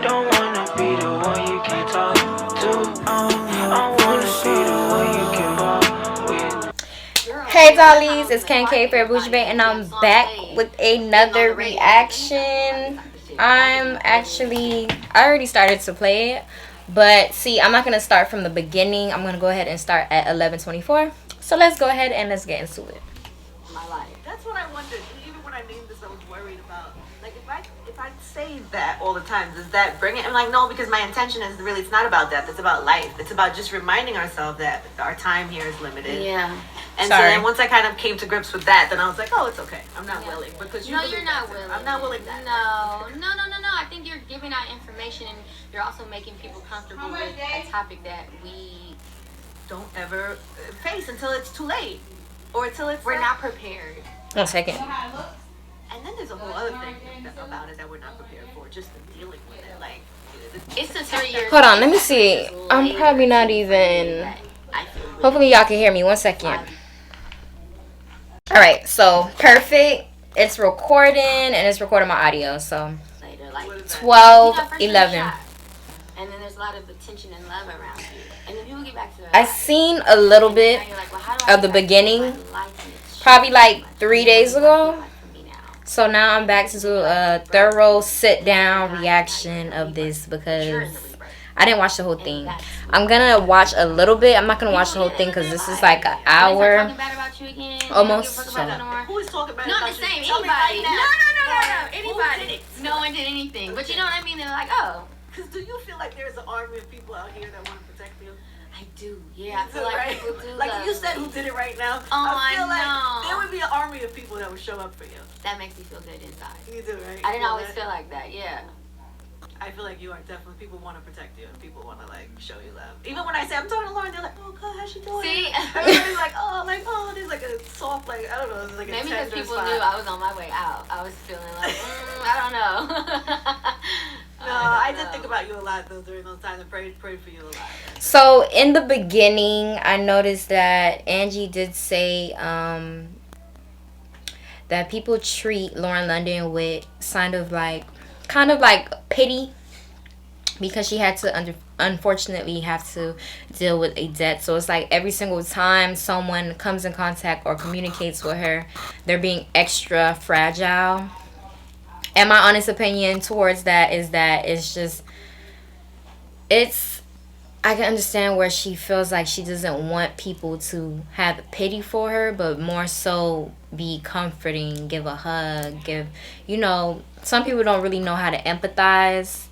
don't wanna be the one you can't talk to. I wanna be the one you can bond with. Hey dollies, it's Ken K for Bougie Bay, and I'm back with another reaction. I already started to play it, but see, I'm not gonna start from the beginning. I'm gonna go ahead and start at 11:24. So let's go ahead and let's get into it. My life. That's what I wondered. Even when I named this, I was worried about, like, if I say that all the time, does that bring it? I'm like, no, because my intention is really, it's not about death. It's about life. It's about just reminding ourselves that our time here is limited. Yeah. And so then once I kind of came to grips with that, then I was like, oh, it's okay. I'm not willing. Because No, you're not willing. I'm not willing that. No. I think you're giving out information, and you're also making people comfortable with a topic that we don't ever face until it's too late. Or until it's we're not prepared. 1 second. And then there's a whole other thing about it that we're not prepared for, just dealing with it. Like, it's a 3 year. Hold on, let me see. I'm probably not even. Hopefully y'all can hear me. 1 second. All right, so perfect. It's recording and it's recording my audio. So 12:11. And then there's a lot of attention and love around you. And then people get back to I seen a little bit of the beginning, probably like 3 days ago. So now I'm back to a thorough sit down reaction of this because I didn't watch the whole thing. I'm gonna watch a little bit. I'm not gonna watch the whole thing because this is like an hour almost. So. Who is talking bad not about the same. you? Anybody. No. Anybody. No one did anything. But you know what I mean? They're like, oh. Because do you feel like there's an army of people out here that want to protect you? I do. Yeah, I feel like people do. Like you said, who did it right now? I feel know. like there would be an army of people that would show up for you. That makes me feel good inside. You do, right? I didn't always feel like that. Yeah. I feel like you are definitely, people want to protect you and people want to like show you love. Even when I say I'm talking to Lauren, they're like, oh God, how's she doing? See? Everybody's like, there's like a soft, like, I don't know, there's like maybe a because people knew I was on my way out. I was feeling like, I don't know. No, I did think about you a lot though during those times and prayed for you a lot. So in the beginning, I noticed that Angie did say that people treat Lauren London with kind of like pity because she had to unfortunately have to deal with a debt. So it's like every single time someone comes in contact or communicates with her, they're being extra fragile. And my honest opinion towards that is that I can understand where she feels like she doesn't want people to have pity for her, but more so be comforting, give a hug, some people don't really know how to empathize.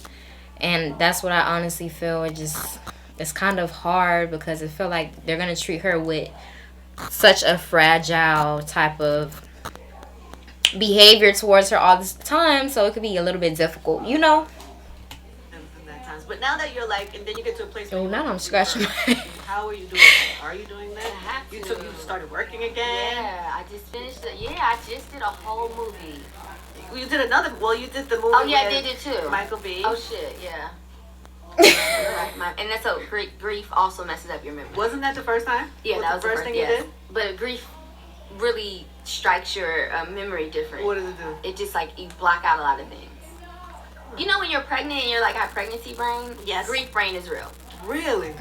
And that's what I honestly feel. It's kind of hard because I feel like they're going to treat her with such a fragile type of behavior towards her all this time, so it could be a little bit difficult, But now that you're like, and then you get to a place where now I'm scratching my how are you doing that? Are you doing that? You started working again? Yeah, I just finished I just did a whole movie. You did you did the movie. Oh yeah, I did it too. Michael B. Oh shit, yeah. Right. And that's so grief also messes up your memory. Wasn't that the first time? Yeah, that was the first thing you did? But grief really strikes your memory different. What does it do? It just like you block out a lot of things. You know when you're pregnant and you're like have pregnancy brain? Yes. Grief brain is real. Really?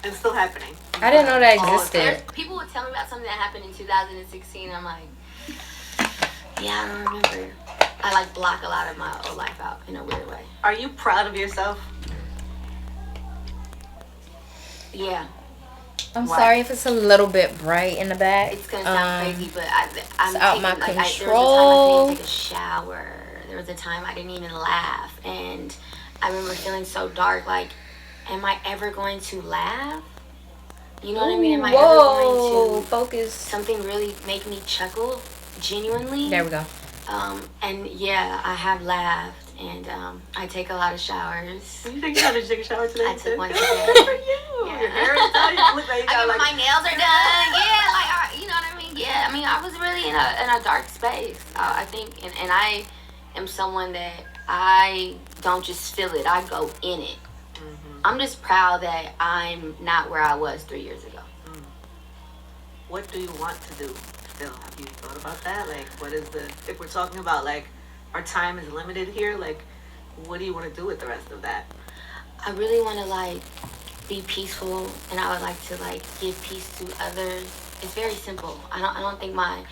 And still happening. I didn't know that existed. People would tell me about something that happened in 2016. I'm like, yeah, I don't remember. I like block a lot of my old life out in a weird way. Are you proud of yourself? Yeah. I'm sorry if it's a little bit bright in the back. It's gonna sound crazy, but I'm out my control. control. There was a time I couldn't take a shower. There was a time I didn't even laugh, and I remember feeling so dark. Like, am I ever going to laugh? You know what I mean? Am I ever going to focus? Something really make me chuckle genuinely. There we go. And yeah, I have laughed, and I take a lot of showers. You think you had to take a shower today? I took one today. Good for you. Yeah. Your hair is done. You look like you got my nails are done. Yeah, like you know what I mean. Yeah, I mean I was really in a dark space. I think, and I am someone that I don't just feel it. I go in it. Mm-hmm. I'm just proud that I'm not where I was 3 years ago. Mm. What do you want to do? Still, have you thought about that? Like, what is if we're talking about like our time is limited here, like what do you want to do with the rest of that? I really want to like be peaceful, and I would like to like give peace to others. It's very simple. I don't think I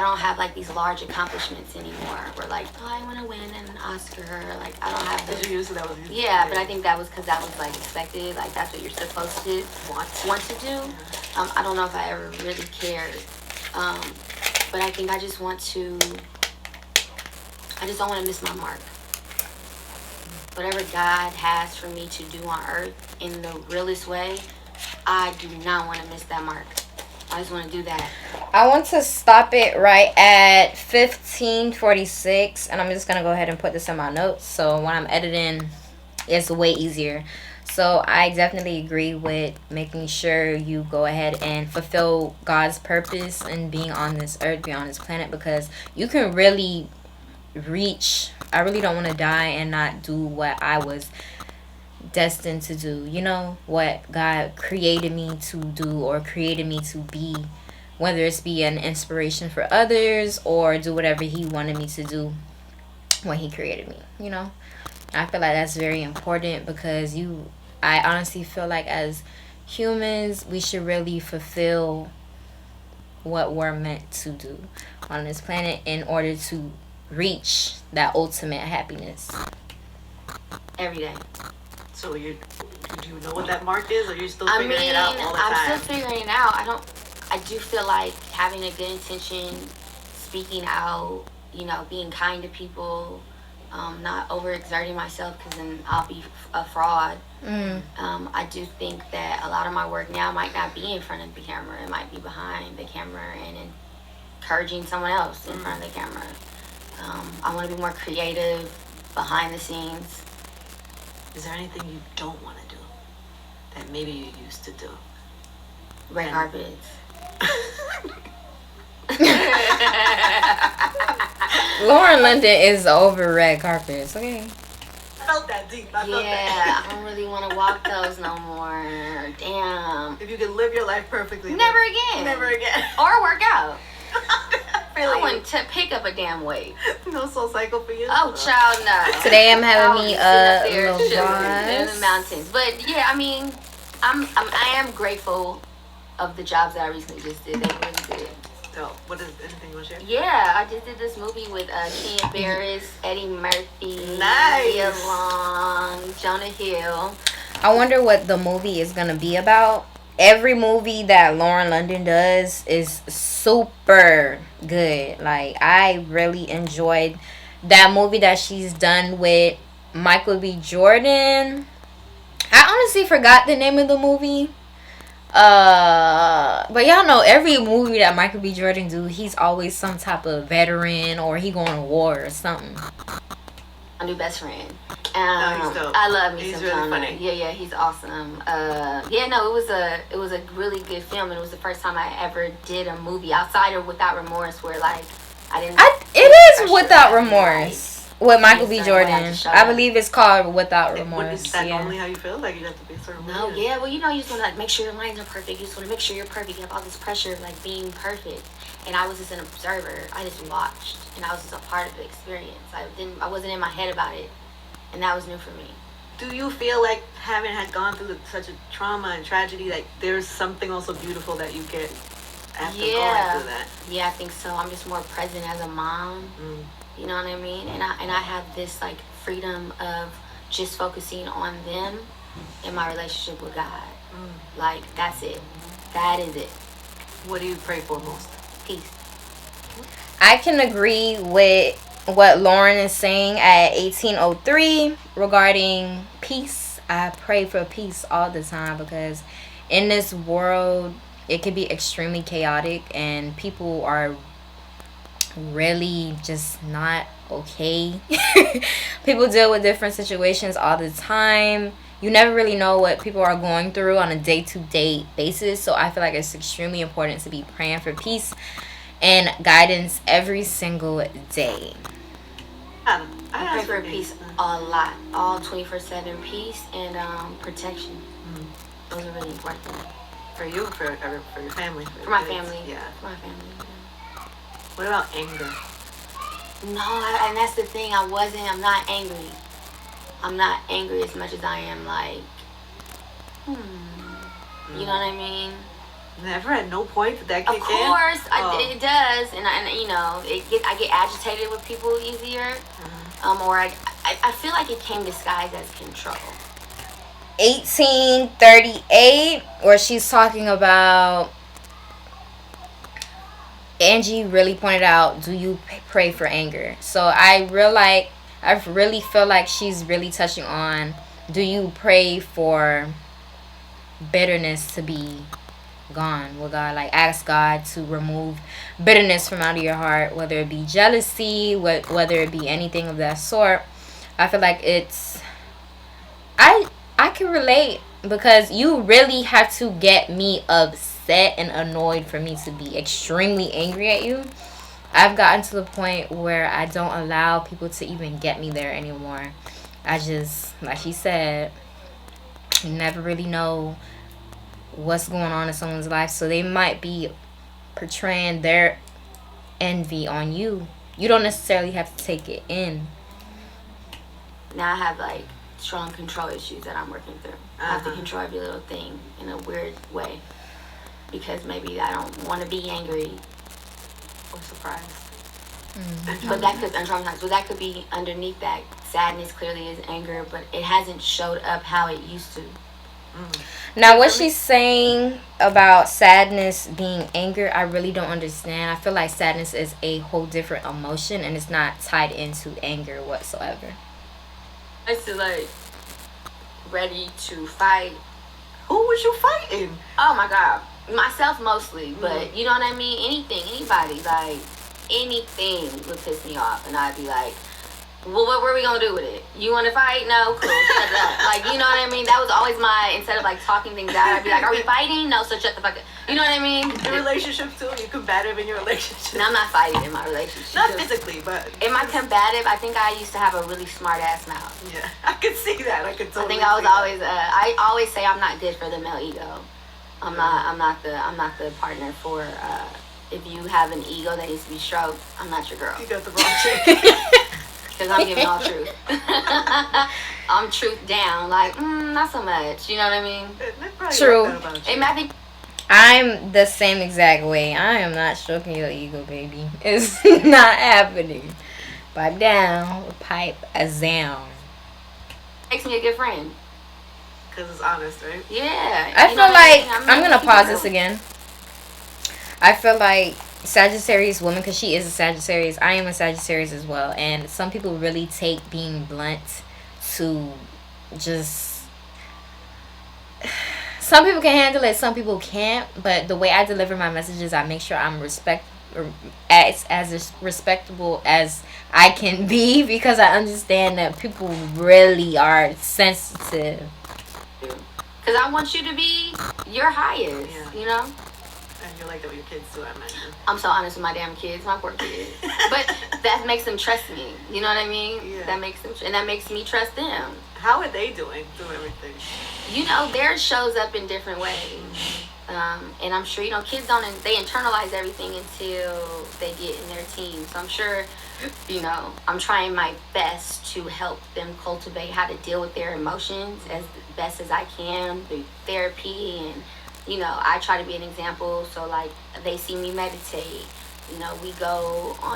don't have like these large accomplishments anymore. Where like, oh, I want to win an Oscar. Like I don't have Did this. you use that was Yeah, but I think that was because that was like expected. Like that's what you're supposed to want to do. I don't know if I ever really cared. But I think I just want to. I just don't want to miss my mark. Whatever God has for me to do on earth in the realest way, I do not want to miss that mark. I just want to do that. I want to stop it right at 15:46, and I'm just gonna go ahead and put this in my notes. So when I'm editing, it's way easier. So I definitely agree with making sure you go ahead and fulfill God's purpose and being on this earth, be on this planet, because you can really reach. I really don't want to die and not do what I was destined to do, you know, what God created me to do or created me to be, whether it's be an inspiration for others or do whatever he wanted me to do when he created me, you know. I feel like that's very important because I honestly feel like as humans we should really fulfill what we're meant to do on this planet in order to reach that ultimate happiness Every day. So do you know what that mark is, or you're still figuring it out all the time? I'm still figuring it out. I do feel like having a good intention, speaking out, you know, being kind to people, not overexerting myself because then I'll be a fraud. I do think that a lot of my work now might not be in front of the camera. It might be behind the camera and encouraging someone else in front of the camera. I want to be more creative behind the scenes. Is there anything you don't want to do that maybe you used to do? Red carpets. Lauren London is over red carpets, okay? I felt that deep. I felt Yeah, I don't really want to walk those no more. Damn. If you could live your life perfectly. Never again. Never again. Or work out. Really? I wouldn't pick up a damn weight. No soul cycle for you? Oh, child, no. Today I'm having me a a in the Lavaz. mountains. But yeah, I mean, I am grateful of the jobs that I recently just did. They were really good. So, what is anything you want to share? Yeah, I just did this movie with Ken Barris, Eddie Murphy, Nice. Nia Long, Jonah Hill. I wonder what the movie is gonna be about. Every movie that Lauren London does is super good. Like, I really enjoyed that movie that she's done with Michael B. Jordan. I honestly forgot the name of the movie. But y'all know every movie that Michael B. Jordan do, he's always some type of veteran or he going to war or something. My new best friend. He's dope. I love me He's some really Jonah. funny. Yeah, he's awesome. It was a really good film, and it was the first time I ever did a movie outside of Without Remorse, where like I didn't. It is Without Remorse with Michael B. Yes, sir, I Jordan. had to show I up. believe it's called Without What, Remorse. is that Yeah. normally how you feel? Like you have to be a certain way? No, yeah, well, you know, you just want to like make sure your lines are perfect. You just want to make sure you're perfect. You have all this pressure of like being perfect, and I was just an observer. I just watched, and I was just a part of the experience. I wasn't in my head about it, and that was new for me. Do you feel like having had gone through such a trauma and tragedy, like there's something also beautiful that you get after going through that? Yeah, I think so. I'm just more present as a mom. You know what I mean? And I have this like freedom of just focusing on them and my relationship with God. Like that's it. That is it. What do you pray for most? Peace. I can agree with what Lauren is saying at 1803 regarding peace. I pray for peace all the time because in this world it can be extremely chaotic and people are really just not okay. People deal with different situations all the time. You never really know what people are going through on a day-to-day basis. So I feel like it's extremely important to be praying for peace and guidance every single day. I pray for peace a lot. All 24/7 peace and protection. Those are really important. For you, for your family, For my kids? family. Yeah. For my family. What about anger? No, and that's the thing. I'm not angry. I'm not angry as much as I am like, you know what I mean? Never, at no point did that kick in? Of course, it does, and you know, I get agitated with people easier, or I feel like it came disguised as control. 1838, where she's talking about Angie really pointed out, do you pray for anger? So I really feel like she's really touching on, do you pray for bitterness to be gone with God? Like, ask God to remove bitterness from out of your heart, whether it be jealousy, whether it be anything of that sort. I feel like I can relate, because you really have to get me upset and annoyed for me to be extremely angry at you. I've gotten to the point where I don't allow people to even get me there anymore. I just, like she said, you never really know what's going on in someone's life, so they might be portraying their envy on you. You don't necessarily have to take it in. Now I have like strong control issues that I'm working through. I have to control every little thing in a weird way, because maybe I don't want to be angry Or surprised. but that could untraumatized. But that could be underneath that. Sadness clearly is anger, but it hasn't showed up how it used to. Now, what she's saying about sadness being anger, I really don't understand. I feel like sadness is a whole different emotion, and it's not tied into anger whatsoever. I used to like ready to fight. Who was you fighting? Oh my god, myself mostly, but you know what I mean. Anything, anybody, like anything would piss me off, and I'd be like, well, what were we gonna do with it? You want to fight? No, cool. Shut up. Like, you know what I mean? That was always my, instead of like talking things out, I'd be like, are we fighting? No, so shut the fuck up. You know what I mean? Your relationship too? You combative in your relationship? No, I'm not fighting in my relationship. Not physically, but... Am I combative? I think I used to have a really smart ass mouth. Yeah, I could see that. I could I totally think I was see always, I always say I'm not good for the male ego. I'm not the partner for, if you have an ego that needs to be stroked, I'm not your girl. You got the wrong chick. Because I'm giving all truth. I'm truth down. Like, not so much. You know what I mean? True. I think I'm the same exact way. I am not stroking your ego, baby. It's not happening. Pipe down, pipe a down. makes me a good friend. Because it's honest, right? Yeah. I you feel know like, what I mean? I'm going to pause real. this again. I feel like Sagittarius woman, because she is a Sagittarius, I am a Sagittarius as well, and some people really take being blunt to just, some people can handle it, some people can't, but the way I deliver my messages, I make sure I'm as respectable as I can be, because I understand that people really are sensitive. Because I want you to be your highest, you know? And you're like that with your kids too, I imagine. I'm so honest with my damn kids, my poor kids. But that makes them trust me. You know what I mean? Yeah. That makes them, and that makes me trust them. How are they doing through everything? You know, theirs shows up in different ways. And I'm sure, you know, kids they internalize everything until they get in their teens. So I'm sure, you know, I'm trying my best to help them cultivate how to deal with their emotions as best as I can through therapy. And, you know, I try to be an example. So, like, they see me meditate. You know,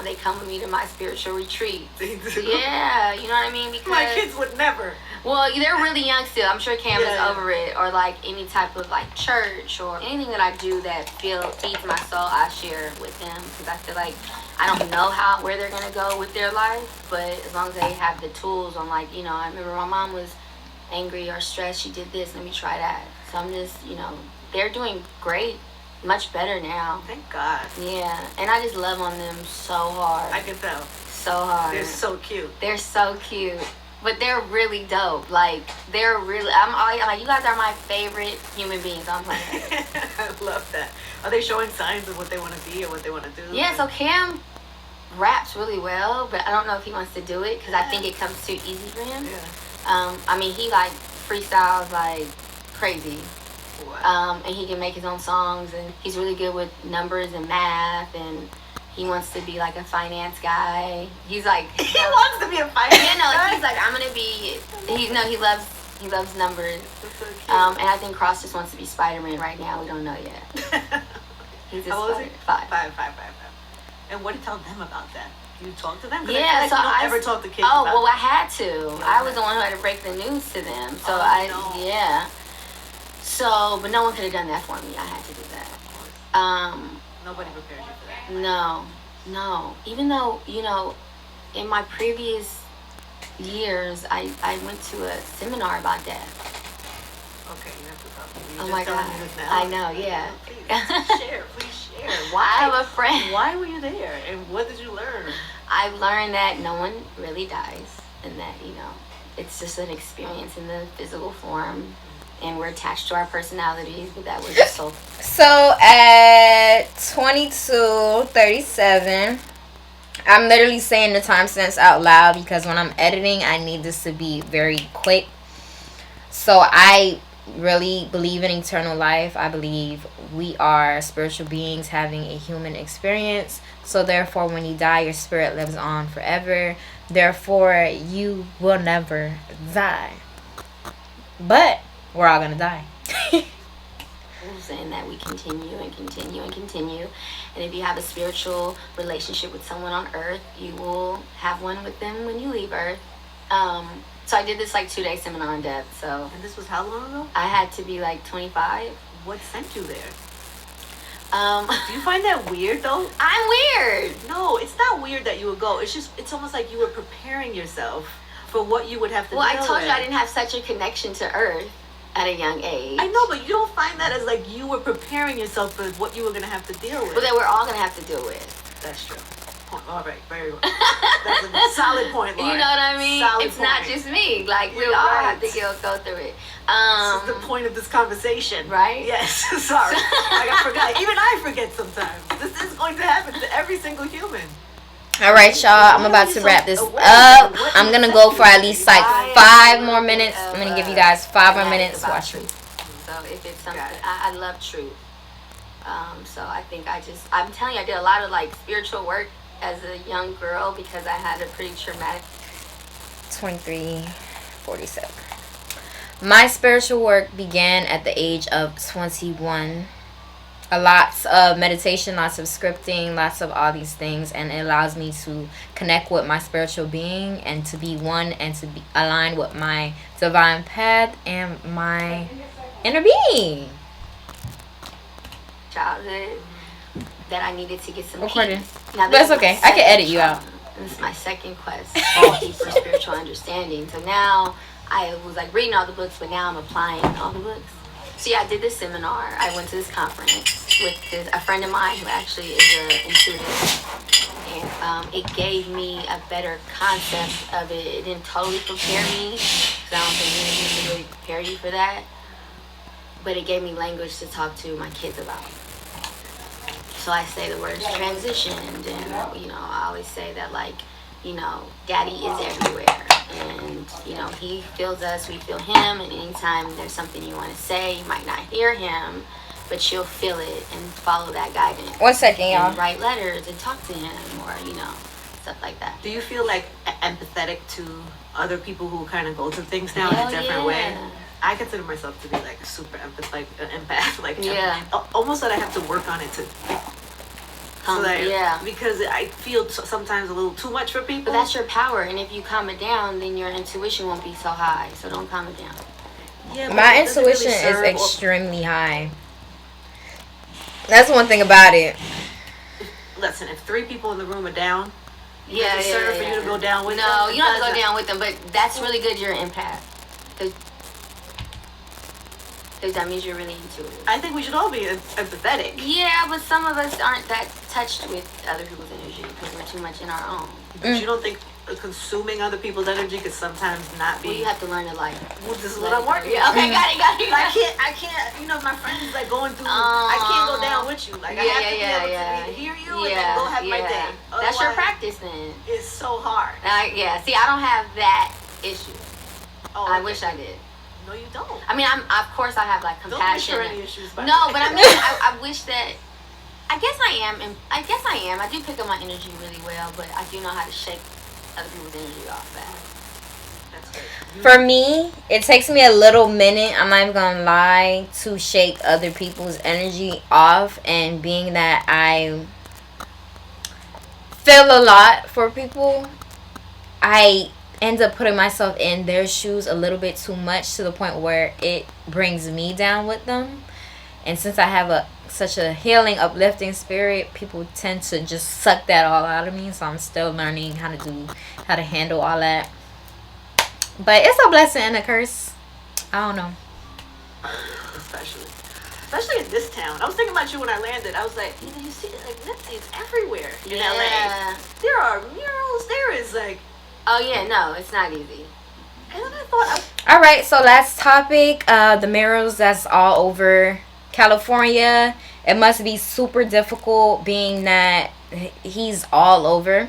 they come with me to my spiritual retreat. They do? Yeah, you know what I mean? Because My kids would never. well, they're really young still. I'm sure Cam is Yeah. over it. Or like any type of like church or anything that I do that feeds my soul, I share with them. Because I feel like I don't know where they're going to go with their life. But as long as they have the tools on, like, you know, I remember my mom was angry or stressed. She did this. Let me try that. So I'm just, you know, they're doing great. Much better now. Thank God. Yeah. And I just love on them so hard. I can tell. So hard. They're so cute. They're so cute. But they're really dope. Like, they're really, I'm like, you guys are my favorite human beings on planet. I love that. Are they showing signs of what they want to be or what they want to do? Yeah, so Cam raps really well, but I don't know if he wants to do it because I think it comes too easy for him. Yeah. I mean, he like freestyles like crazy. Wow. And he can make his own songs, and he's really good with numbers and math, and He wants to be like a finance guy. He's like He wants to be a fighter. you know, he's like I'm gonna be. He loves numbers. That's so cute. And I think Cross just wants to be Spider-Man right now. We don't know yet. He's How old is he? Five. Five. And what do you tell them about that? Do you talk to them? 'Cause Yeah, I feel like so you don't I ever talk to kids Oh about well, I had to. I was the one who had to break the news to them. So no. yeah. So, but no one could have done that for me. I had to do that. Nobody prepared you for that. No. Even though, you know, in my previous years, I went to a seminar about death. Okay, you have to talk to me. Oh You're my just telling God. me this now. I know, yeah. Please share. Why? I have a friend. Why were you there? And what did you learn? I've learned that no one really dies, and that, you know, it's just an experience in the physical form, and we're attached to our personalities, but that we're just so. So at 22:37, I'm literally saying the timestamps out loud because when I'm editing, I need this to be very quick. So I really believe in eternal life. I believe we are spiritual beings having a human experience. So therefore, when you die, your spirit lives on forever. Therefore, you will never die. But we're all gonna die. Saying that we continue and continue and continue, and if you have a spiritual relationship with someone on earth, you will have one with them when you leave earth. So I did this like 2-day seminar on death. So And this was how long ago? I had to be like 25. What sent you there? Um, Do you find that weird though? I'm weird. No, it's not weird that you would go. It's almost like you were preparing yourself for what you would have to Well, deal I told with. you I didn't have such a connection to earth at a young age. I know, but you don't find that as like you were preparing yourself for what you were going to have to deal with. Well, that we're all gonna have to deal with. That's true. All right, very well. That's a solid point, Lauren. You know what I mean? Solid It's not point. just me. Like we You're all right. have to go through it. This is the point of this conversation. Right? Yes. Sorry. I forgot. Even I forget sometimes. This is going to happen to every single human. All right, y'all. I'm about to wrap this up. I'm gonna go for at least like 5 more minutes. I'm gonna give you guys 5 more minutes. Watch me. So if it's something, I love truth. So I think I'm telling you, I did a lot of like spiritual work as a young girl because I had a pretty traumatic. 23:47. My spiritual work began at the age of 21. Lots of meditation, lots of scripting, lots of all these things, and it allows me to connect with my spiritual being and to be one and to be aligned with my divine path and my inner being. Childhood that I needed to get some Recording. peace. Now, But it's this is my okay. I can edit you second out. trauma. This is my second quest for deeper spiritual understanding. So now I was like reading all the books, but now I'm applying all the books. So yeah, I did this seminar. I went to this conference with a friend of mine who actually is an intuitive. And it gave me a better concept of it. It didn't totally prepare me, because I don't think anything can really prepare you for that. But it gave me language to talk to my kids about. So I say the words transitioned, and you know, I always say that, like, you know, Daddy is everywhere, and you know, He feels us, we feel Him, and anytime there's something you want to say, you might not hear Him, but you'll feel it and follow that guidance. 1 second, y'all. And write letters and talk to Him, or you know, stuff like that. Do you feel like empathetic to other people who kind of go through things now in Hell a different yeah. way? I consider myself to be like a super empathetic, empath. Like, Yeah. almost that I have to work on it to. So that, Yeah. Because I feel sometimes a little too much for people. But that's your power, and if you calm it down, then your intuition won't be so high. So don't calm it down. Yeah, but My it doesn't really intuition is serve or- extremely high. That's one thing about it. Listen, if 3 people in the room are down, Yeah, does it serve for you to go down with them? No, you don't have to go Doesn't. down with them, but that's really good. You're an empath. Because that means you're really intuitive. I think we should all be empathetic. Yeah, but some of us aren't that touched with other people's energy because we're too much in our own. But you don't think consuming other people's energy could sometimes not be? Well, you have to learn to like. Well, this is let what I'm it go. working Yeah, on. okay, got it. I can't. You know, my friend is like going through. I can't go down with you. Like, I have to be able to hear you and then go have my day. That's your Otherwise, practice then. It's so hard. Yeah. See, I don't have that issue. Oh, I okay. wish I did. No, you don't. I mean, of course I have like Don't wish compassion. for any issues. By No, the but way. I mean, I wish that I guess I am, and I guess I am. I do pick up my energy really well, but I do know how to shake other people's energy off fast. That's good. For me, it takes me a little minute, I'm not even gonna lie, to shake other people's energy off. And being that I feel a lot for people, I end up putting myself in their shoes a little bit too much, to the point where it brings me down with them. And since I have such a healing, uplifting spirit, people tend to just suck that all out of me. So I'm still learning how to handle all that. But it's a blessing and a curse. I don't know. Especially in this town. I was thinking about you when I landed. I was like, you see like Nipsey's everywhere in LA. There are murals. There is like. Oh yeah, no, it's not easy. And then I thought. All right, so last topic, the murals that's all over California. It must be super difficult, being that he's all over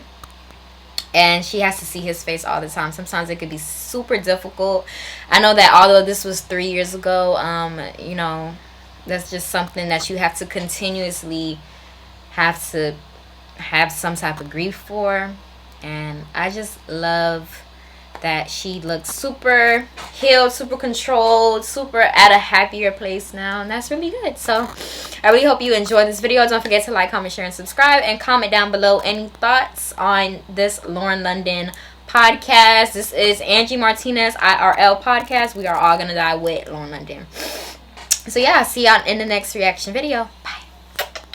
and she has to see his face all the time. Sometimes it could be super difficult. I know that although this was 3 years ago, that's just something that you have to continuously have some type of grief for. And I just love that she looks super healed, super controlled, super at a happier place now, and that's really good. So I really hope you enjoyed this video. Don't forget to like, comment, share, and subscribe, and comment down below any thoughts on this Lauren London podcast. This is Angie Martinez IRL podcast. We are all gonna die with Lauren London. So yeah, see y'all in the next reaction video.